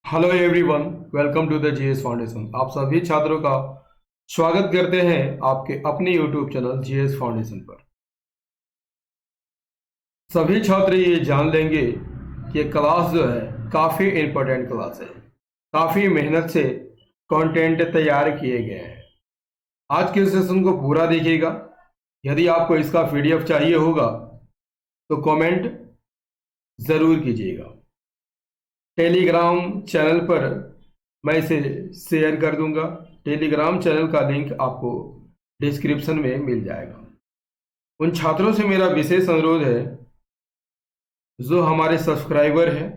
Hello everyone, welcome to the GS foundation. आप सभी छात्रों का स्वागत करते हैं आपके अपने यूट्यूब चैनल जीएस फाउंडेशन पर। सभी छात्र ये जान लेंगे कि क्लास जो है काफ़ी इम्पोर्टेंट क्लास है। काफ़ी मेहनत से कंटेंट तैयार किए गए हैं। आज के सेशन को पूरा देखिएगा। यदि आपको इसका पीडीएफ चाहिए होगा तो कमेंट ज़रूर कीजिएगा। टेलीग्राम चैनल पर मैं इसे शेयर कर दूंगा। टेलीग्राम चैनल का लिंक आपको डिस्क्रिप्शन में मिल जाएगा। उन छात्रों से मेरा विशेष अनुरोध है जो हमारे सब्सक्राइबर हैं,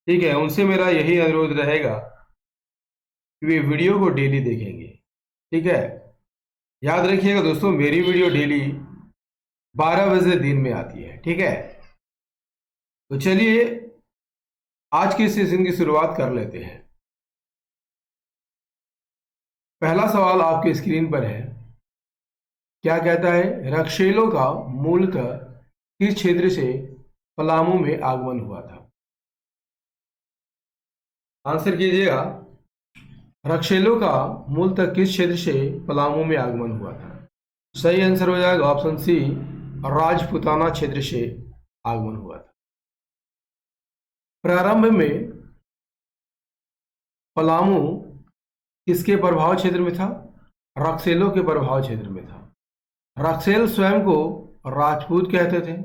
ठीक है, उनसे मेरा यही अनुरोध रहेगा कि वे वीडियो को डेली देखेंगे। ठीक है, याद रखिएगा दोस्तों, मेरी वीडियो डेली 12 बजे दिन में आती है। ठीक है, तो चलिए आज के सेशन की शुरुआत कर लेते हैं। पहला सवाल आपके स्क्रीन पर है। क्या कहता है? रक्षेलों का मूलतः किस क्षेत्र से पलामू में आगमन हुआ था? आंसर कीजिएगा। रक्षेलों का मूलतः किस क्षेत्र से पलामू में आगमन हुआ था? सही आंसर हो जाएगा ऑप्शन सी, राजपूताना क्षेत्र से आगमन हुआ था। प्रारंभ में पलामू किसके प्रभाव क्षेत्र में था? रक्षेलों के प्रभाव क्षेत्र में था। रक्षेल स्वयं को राजपूत कहते थे।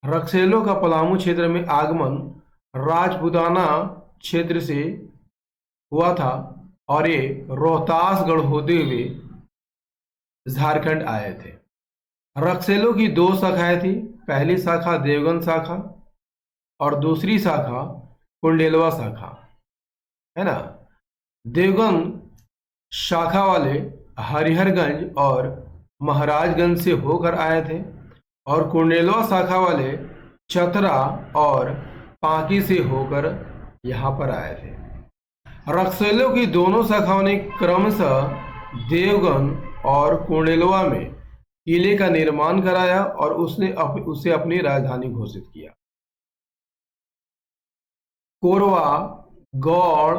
रक्षेलों का पलामू क्षेत्र में आगमन राजपूताना क्षेत्र से हुआ था और ये रोहतासगढ़ होते हुए झारखंड आए थे। रक्षेलों की दो शाखाएं थी। पहली शाखा देवगन शाखा और दूसरी शाखा कुंडेलवा शाखा, है ना। देवगन शाखा वाले हरिहरगंज और महाराजगंज से होकर आए थे और कुंडेलवा शाखा वाले चतरा और पांकी से होकर यहाँ पर आए थे। रक्षेलों की दोनों शाखाओं ने क्रमशः देवगन और कुंडेलवा में किले का निर्माण कराया और उसे अपनी राजधानी घोषित किया। कोरवा, गौड़,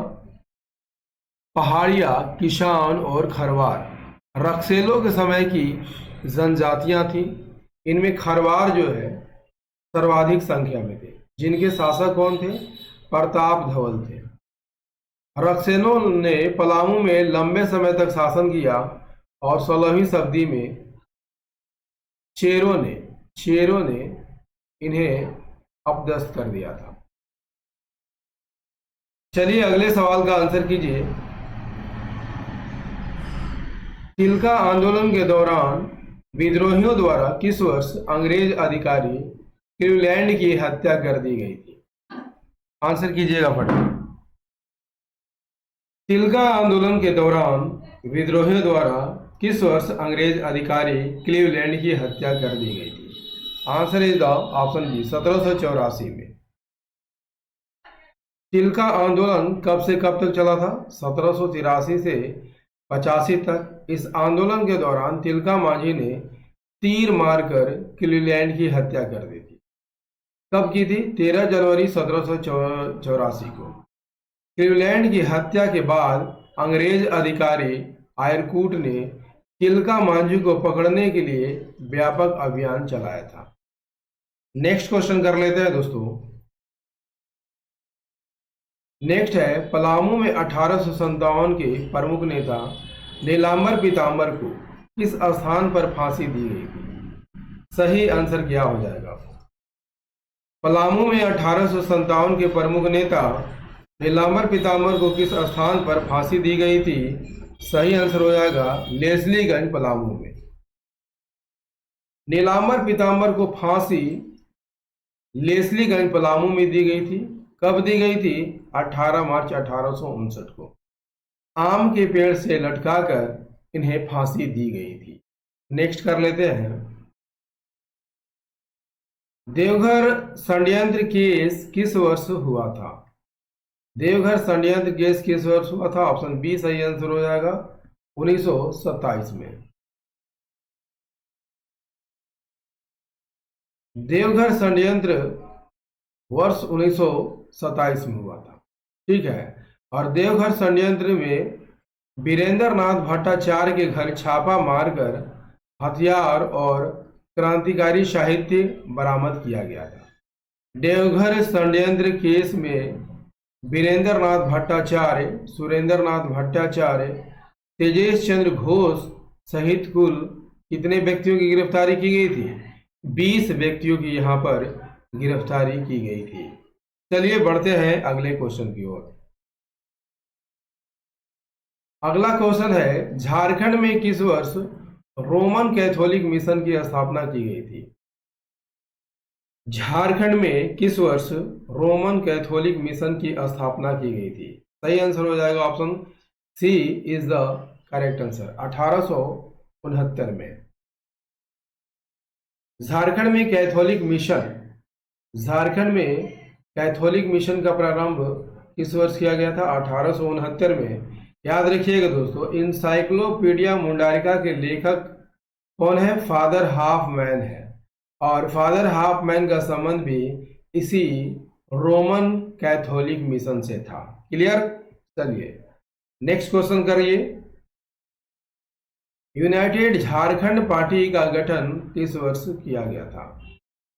पहाड़िया, किसान और खरवार रक्षेलों के समय की जनजातियां थीं। इनमें खरवार जो है सर्वाधिक संख्या में थे, जिनके शासक कौन थे? प्रताप धवल थे। रक्षेलों ने पलामू में लंबे समय तक शासन किया और 16वीं शताब्दी में चेरों ने इन्हें अपदस्थ कर दिया था। चलिए अगले सवाल का आंसर कीजिए। तिलका आंदोलन के दौरान विद्रोहियों द्वारा किस वर्ष अंग्रेज अधिकारी क्लीवलैंड की हत्या कर दी गई थी? आंसर कीजिएगा फटाफट। तिलका आंदोलन के दौरान विद्रोहियों द्वारा किस वर्ष अंग्रेज अधिकारी क्लीवलैंड की हत्या कर दी गई थी? Answer is the option B, 1784 में। तिलका आंदोलन कब से कब तक चला था? 1783 से 85 तक। इस आंदोलन के दौरान तिलका मांझी ने तीर मारकर क्लीवलैंड की हत्या कर दी थी। कब की थी? 13 जनवरी 1784 को। क्लीवलैंड की हत्या के बाद अंग्रेज अधिकारी आयरकूट ने तिलका मांझी को पकड़ने के लिए व्यापक अभियान चलाया था। नेक्स्ट क्वेश्चन कर लेते हैं दोस्तों। नेक्स्ट है, पलामू में 1857 के प्रमुख नेता नीलांबर पीताम्बर को किस स्थान पर फांसी दी गई थी? सही आंसर क्या हो जाएगा? पलामू में 1857 के प्रमुख नेता नीलांबर पीताम्बर को किस स्थान पर फांसी दी गई थी? सही आंसर हो जाएगा लेस्लीगंज, पलामू में। नीलांबर पीताम्बर को फांसी लेस्लीगंज, पलामू में दी गई थी। कब दी गई थी? 18 मार्च 1859 को। आम के पेड़ से लटकाकर इन्हें फांसी दी गई थी। नेक्स्ट कर लेते हैं। देवघर षड्यंत्र केस किस वर्ष हुआ था? देवघर षड्यंत्र केस किस वर्ष हुआ था? ऑप्शन बी सही आंसर हो जाएगा, 1927 में। देवघर षड्यंत्र वर्ष 1927 में हुआ था। ठीक है। और देवघर षड्यंत्र में वीरेंद्र नाथ भट्टाचार्य के घर छापा मारकर हथियार और क्रांतिकारी साहित्य बरामद किया गया था। देवघर षड्यंत्र केस में वीरेंद्र नाथ भट्टाचार्य, सुरेंद्र नाथ भट्टाचार्य, तेजेश चंद्र घोष सहित कुल कितने व्यक्तियों की गिरफ्तारी की गई थी? 20 व्यक्तियों की यहाँ पर गिरफ्तारी की गई थी। चलिए बढ़ते हैं अगले क्वेश्चन की ओर। अगला क्वेश्चन है, झारखंड में किस वर्ष रोमन कैथोलिक मिशन की स्थापना की गई थी? झारखंड में किस वर्ष रोमन कैथोलिक मिशन की स्थापना की गई थी? सही आंसर हो जाएगा option C is the correct answer, 1869 में। झारखंड में कैथोलिक मिशन का प्रारंभ किस वर्ष किया गया था? 1869 में। याद रखिएगा दोस्तों, इंसाइक्लोपीडिया मुंडारिका के लेखक कौन है? फादर हाफमैन है, और फादर हाफमैन का संबंध भी इसी रोमन कैथोलिक मिशन से था। क्लियर? चलिए नेक्स्ट क्वेश्चन करिए। यूनाइटेड झारखंड पार्टी का गठन किस वर्ष किया गया था?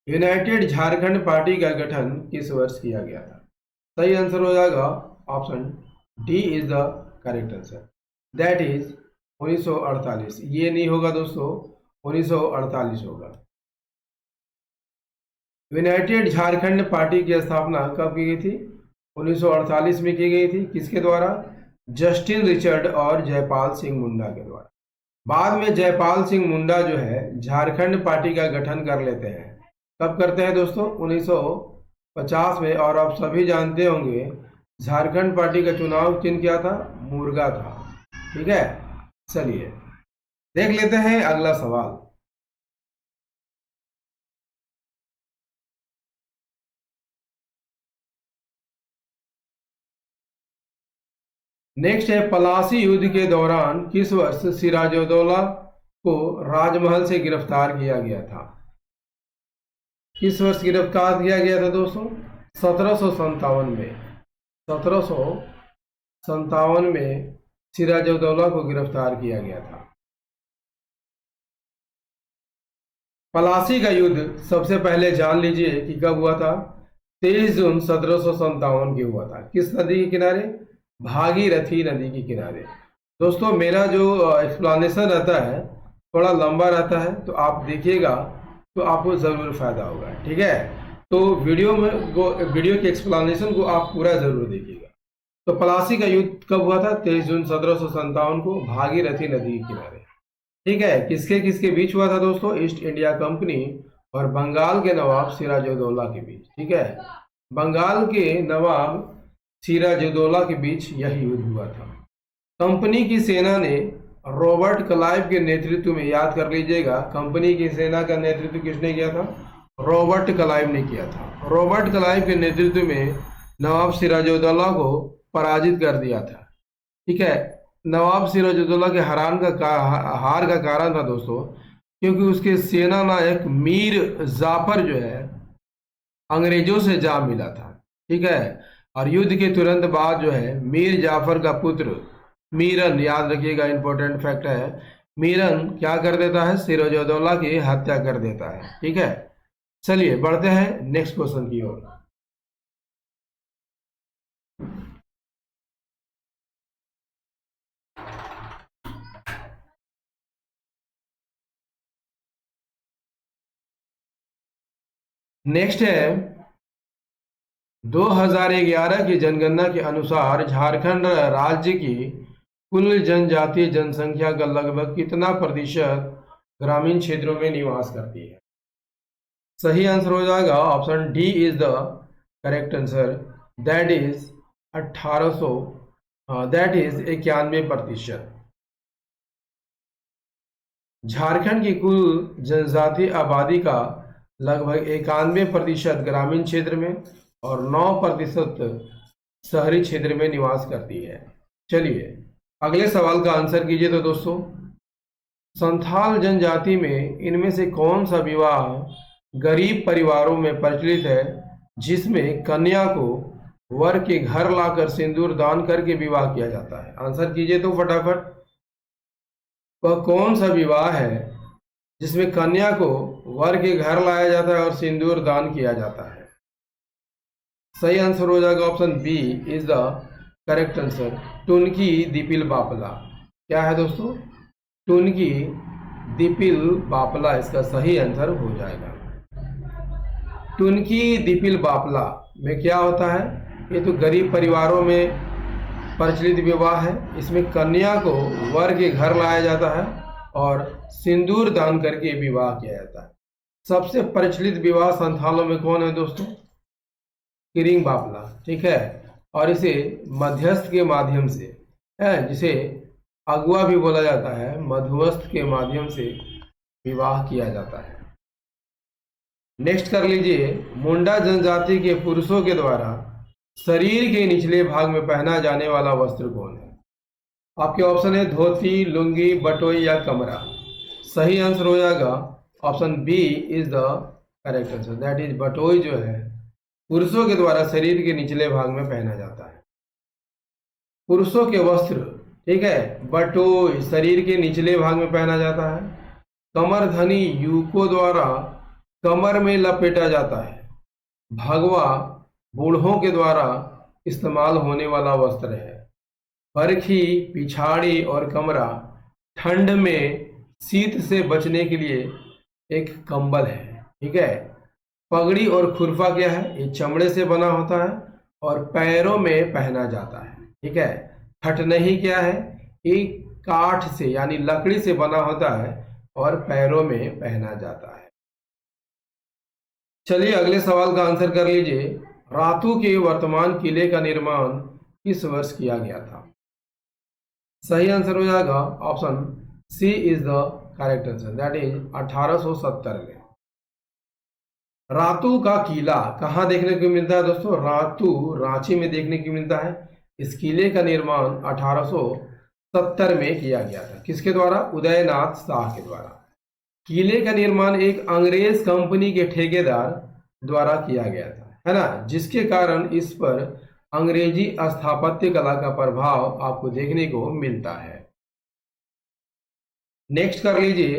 यूनाइटेड झारखंड पार्टी का गठन किस वर्ष किया गया था? सही आंसर हो जाएगा option D is the correct answer, that is 1948। ये नहीं होगा दोस्तों, 1948 होगा। यूनाइटेड झारखंड पार्टी की स्थापना कब की गई थी? 1948 में की गई थी। किसके द्वारा? जस्टिन रिचर्ड और जयपाल सिंह मुंडा के द्वारा। बाद में जयपाल सिंह मुंडा जो है झारखंड पार्टी का गठन कर लेते हैं। कब करते हैं दोस्तों? 1950 में। और आप सभी जानते होंगे झारखंड पार्टी का चुनाव चिन्ह क्या था? मुर्गा था। ठीक है, चलिए देख लेते हैं अगला सवाल। नेक्स्ट है, पलासी युद्ध के दौरान किस वर्ष सिराजुद्दौला को राजमहल से गिरफ्तार किया गया था? किस वर्ष गिरफ्तार किया गया था दोस्तों? 1757 में। 1757 में सिराजुद्दौला को गिरफ्तार किया गया था। पलासी का युद्ध सबसे पहले जान लीजिए कि कब हुआ था? 23 जून 1757 की हुआ था। किस नदी के किनारे? भागीरथी नदी के किनारे। दोस्तों मेरा जो एक्सप्लेनेशन रहता है थोड़ा लंबा रहता है, तो आप देखिएगा तो आपको ज़रूर फायदा होगा। ठीक है, तो वीडियो के एक्सप्लेनेशन को आप पूरा ज़रूर देखिएगा। तो पलासी का युद्ध कब हुआ था? 23 जून 1757 को भागीरथी नदी के किनारे। ठीक है, किसके किसके बीच हुआ था दोस्तों? ईस्ट इंडिया कंपनी और बंगाल के नवाब सिराजुद्दौला के बीच। ठीक है, बंगाल के नवाब सिराजुद्दौला के बीच यह युद्ध हुआ था। कंपनी की सेना ने रॉबर्ट क्लाइव के नेतृत्व में, याद कर लीजिएगा, कंपनी की सेना का नेतृत्व किसने किया था? रॉबर्ट क्लाइव ने किया था। रॉबर्ट क्लाइव के नेतृत्व में नवाब सिराजुद्दौला को पराजित कर दिया था। ठीक है, नवाब सिराजुद्दौला के हार का कारण था दोस्तों, क्योंकि उसके सेना नायक मीर जाफर जो है अंग्रेजों से जा मिला था। ठीक है, और युद्ध के तुरंत बाद जो है मीर जाफर का पुत्र मीरन, याद रखिएगा इंपॉर्टेंट फैक्ट है, मीरन क्या कर देता है? सिराजुद्दौला की हत्या कर देता है। ठीक है, चलिए बढ़ते हैं नेक्स्ट क्वेश्चन की ओर। नेक्स्ट है, 2011 की जनगणना के अनुसार झारखंड राज्य की कुल जनजातीय जनसंख्या का लगभग कितना प्रतिशत ग्रामीण क्षेत्रों में निवास करती है? सही आंसर हो जाएगा option D is the correct answer, that is 91%। Jharkhand की कुल जनजातीय आबादी का लगभग 91% ग्रामीण क्षेत्र में और 9% शहरी क्षेत्र में निवास करती है। चलिए अगले सवाल का आंसर कीजिए। तो दोस्तों, संथाल जनजाति में इनमें से कौन सा विवाह गरीब परिवारों में प्रचलित है जिसमें कन्या को वर के घर लाकर सिंदूर दान करके विवाह किया जाता है। आंसर कीजिए तो फटाफट। वह कौन सा विवाह है जिसमें कन्या को वर के घर लाया जाता है और सिंदूर दान किया जाता है? सही आंसर हो जाएगा option b is the correct answer, टुनकी दीपिल बापला। क्या है दोस्तों? टुनकी दीपिल बापला इसका सही आंसर हो जाएगा। टुनकी दीपिल बापला में क्या होता है? ये तो गरीब परिवारों में प्रचलित विवाह है। इसमें कन्या को वर के घर लाया जाता है और सिंदूर दान करके विवाह किया जाता है। सबसे प्रचलित विवाह संथालों में कौन है दोस्तों? किरिंग बापला, ठीक है। और इसे मध्यस्थ के माध्यम से है, जिसे अगुआ भी बोला जाता है, मध्यस्थ के माध्यम से विवाह किया जाता है। नेक्स्ट कर लीजिए, मुंडा जनजाति के पुरुषों के द्वारा शरीर के निचले भाग में पहना जाने वाला वस्त्र कौन है? आपके ऑप्शन है धोती, लुंगी, बटोई या कमरा। सही आंसर हो जाएगा option b is the correct answer, that is बटोई जो है पुरुषों के द्वारा शरीर के निचले भाग में पहना जाता है। पुरुषों के वस्त्र, ठीक है, बटोई शरीर के निचले भाग में पहना जाता है। कमरधनी युवकों द्वारा कमर में लपेटा जाता है। भगवा बूढ़ों के द्वारा इस्तेमाल होने वाला वस्त्र है। बरखी, पिछाड़ी और कमरा ठंड में शीत से बचने के लिए एक कंबल है, ठीक है। पगड़ी और खुरफा क्या है? ये चमड़े से बना होता है और पैरों में पहना जाता है, ठीक है। खटनही क्या है? एक काठ से यानी लकड़ी से बना होता है और पैरों में पहना जाता है। चलिए अगले सवाल का आंसर कर लीजिए। रातू के वर्तमान किले का निर्माण किस वर्ष किया गया था? सही आंसर हो जाएगा option C is the correct answer, that is 1870 में। रातू का किला कहाँ देखने को मिलता है दोस्तों? रातू रांची में देखने को मिलता है। इस किले का निर्माण 1870 में किया गया था। किसके द्वारा? उदयनाथ शाह के द्वारा। किले का निर्माण एक अंग्रेज कंपनी के ठेकेदार द्वारा किया गया था, है ना, जिसके कारण इस पर अंग्रेजी स्थापत्य कला का प्रभाव आपको देखने को मिलता है। नेक्स्ट कर लीजिए,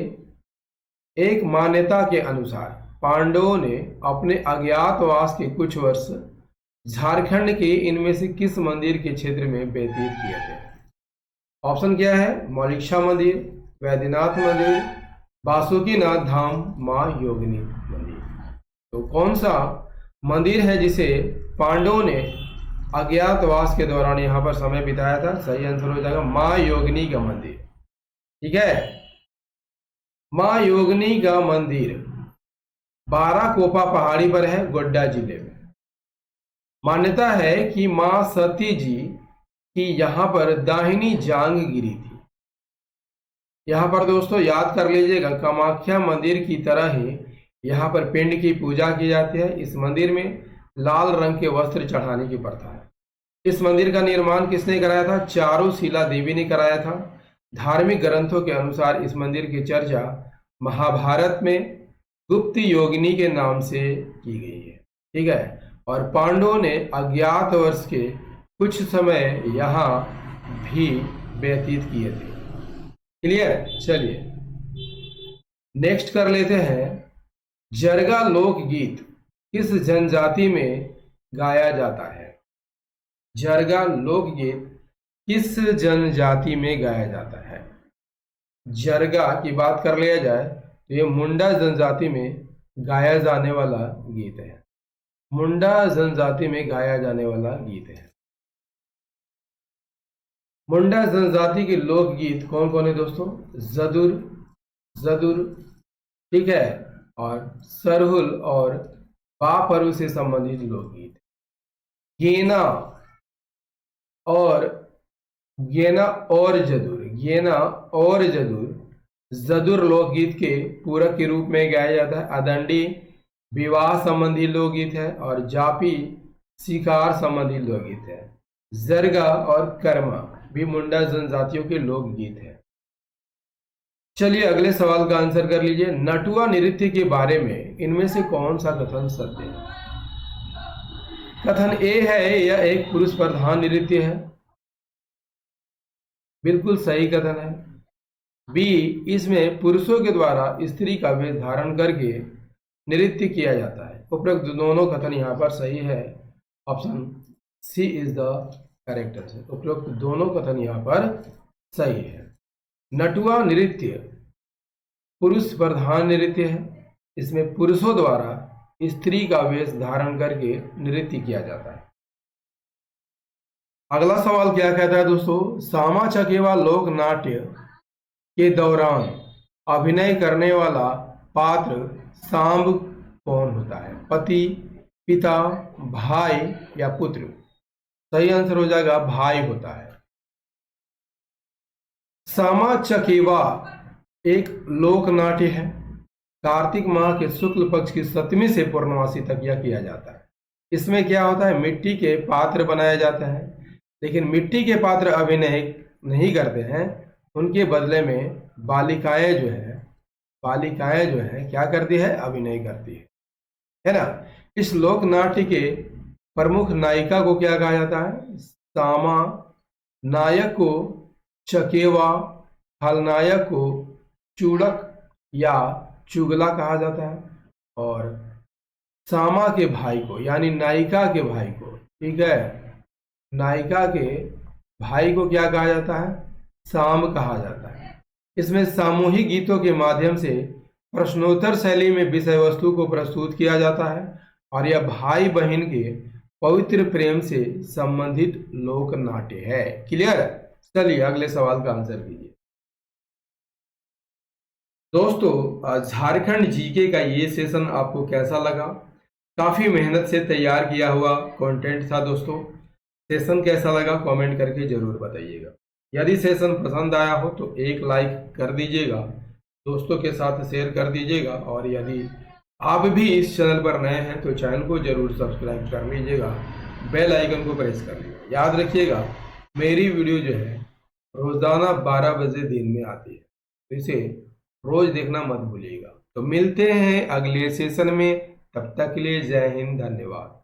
एक मान्यता के अनुसार पांडवों ने अपने अज्ञातवास के कुछ वर्ष झारखंड के इनमें से किस मंदिर के क्षेत्र में व्यतीत किए थे? ऑप्शन क्या है? मौलिक्षा मंदिर, वैद्यनाथ मंदिर, बासुकीनाथ धाम, मां योगिनी मंदिर। तो कौन सा मंदिर है जिसे पांडवों ने अज्ञातवास के दौरान यहाँ पर समय बिताया था? सही आंसर हो जाएगा मां योगिनी का मंदिर, ठीक है। मां योगिनी का मंदिर बाराकोपा पहाड़ी पर है, गोड्डा जिले में। मान्यता है कि मां सती जी की यहाँ पर दाहिनी जांग गिरी थी। यहाँ पर दोस्तों याद कर लीजिएगा, कामाख्या मंदिर की तरह ही यहाँ पर पिंड की पूजा की जाती है। इस मंदिर में लाल रंग के वस्त्र चढ़ाने की प्रथा है। इस मंदिर का निर्माण किसने कराया था? चारुशिला देवी ने कराया था। धार्मिक ग्रंथों के अनुसार इस मंदिर की चर्चा महाभारत में गुप्त योगिनी के नाम से की गई है, ठीक है। और पांडवों ने अज्ञातवास के कुछ समय यहाँ भी व्यतीत किए थे। क्लियर? चलिए नेक्स्ट कर लेते हैं, जरगा लोकगीत किस जनजाति में गाया जाता है? जरगा लोकगीत किस जनजाति में गाया जाता है? जरगा की बात कर लिया जाए तो ये मुंडा जनजाति में गाया जाने वाला गीत है। मुंडा जनजाति में गाया जाने वाला गीत है। मुंडा जनजाति के लोकगीत कौन कौन है दोस्तों? जदुर, जदुर, ठीक है, और सरहुल और बापर्व से संबंधित लोकगीत। गेना और जदुर, गेना और जदुर जदुर लोकगीत के पूरक के रूप में गाया जाता है। अदंडी विवाह संबंधी लोकगीत है और जापी शिकार संबंधी लोकगीत है। जरगा और कर्मा भी मुंडा जनजातियों के लोकगीत है। चलिए अगले सवाल का आंसर कर लीजिए। नटुआ नृत्य के बारे में इनमें से कौन सा कथन सत्य है? कथन ए है यह एक पुरुष प्रधान नृत्य है, बिल्कुल सही कथन है। बी, इसमें पुरुषों के द्वारा स्त्री का वेश धारण करके नृत्य किया जाता है। उपरोक्त दोनों कथन यहाँ पर सही है। Option C is the correct answer. उपरोक्त दोनों कथन यहाँ पर सही है। नटुआ नृत्य पुरुष प्रधान नृत्य है। इसमें पुरुषों द्वारा स्त्री का वेश धारण करके नृत्य किया जाता है। अगला सवाल क्या कहता है दोस्तों, सामा चकेवा लोक नाट्य के दौरान अभिनय करने वाला पात्र सांब कौन होता है? पति, पिता, भाई या पुत्र? सही आंसर हो जाएगा भाई होता है। सामा चकेवा एक लोक नाट्य है। कार्तिक माह के शुक्ल पक्ष की 7वीं से पूर्णमासी तक यह किया जाता है। इसमें क्या होता है, मिट्टी के पात्र बनाए जाते हैं, लेकिन मिट्टी के पात्र अभिनय नहीं करते हैं, उनके बदले में बालिकाएं जो है क्या करती है, अभिनय करती है ना। इस लोक नाट्य के प्रमुख नायिका को क्या कहा जाता है? सामा। नायक को चकेवा, खलनायक को चूड़क या चुगला कहा जाता है, और सामा के भाई को यानी नायिका के भाई को, ठीक है, नायिका के भाई को क्या कहा जाता है? साम कहा जाता है। इसमें सामूहिक गीतों के माध्यम से प्रश्नोत्तर शैली में विषय वस्तु को प्रस्तुत किया जाता है, और यह भाई बहन के पवित्र प्रेम से संबंधित लोक नाट्य है। क्लियर? चलिए अगले सवाल का आंसर कीजिए। दोस्तों, झारखंड जीके का ये सेशन आपको कैसा लगा? काफी मेहनत से तैयार किया हुआ कंटेंट था दोस्तों। सेशन कैसा लगा कमेंट करके जरूर बताइएगा। यदि सेशन पसंद आया हो तो एक लाइक कर दीजिएगा, दोस्तों के साथ शेयर कर दीजिएगा, और यदि आप भी इस चैनल पर नए हैं तो चैनल को जरूर सब्सक्राइब कर लीजिएगा, बेल आइकन को प्रेस कर लीजिएगा। याद रखिएगा मेरी वीडियो जो है रोजाना 12 बजे दिन में आती है, तो इसे रोज देखना मत भूलिएगा। तो मिलते हैं अगले सेशन में, तब तक के लिए जय हिंद, धन्यवाद।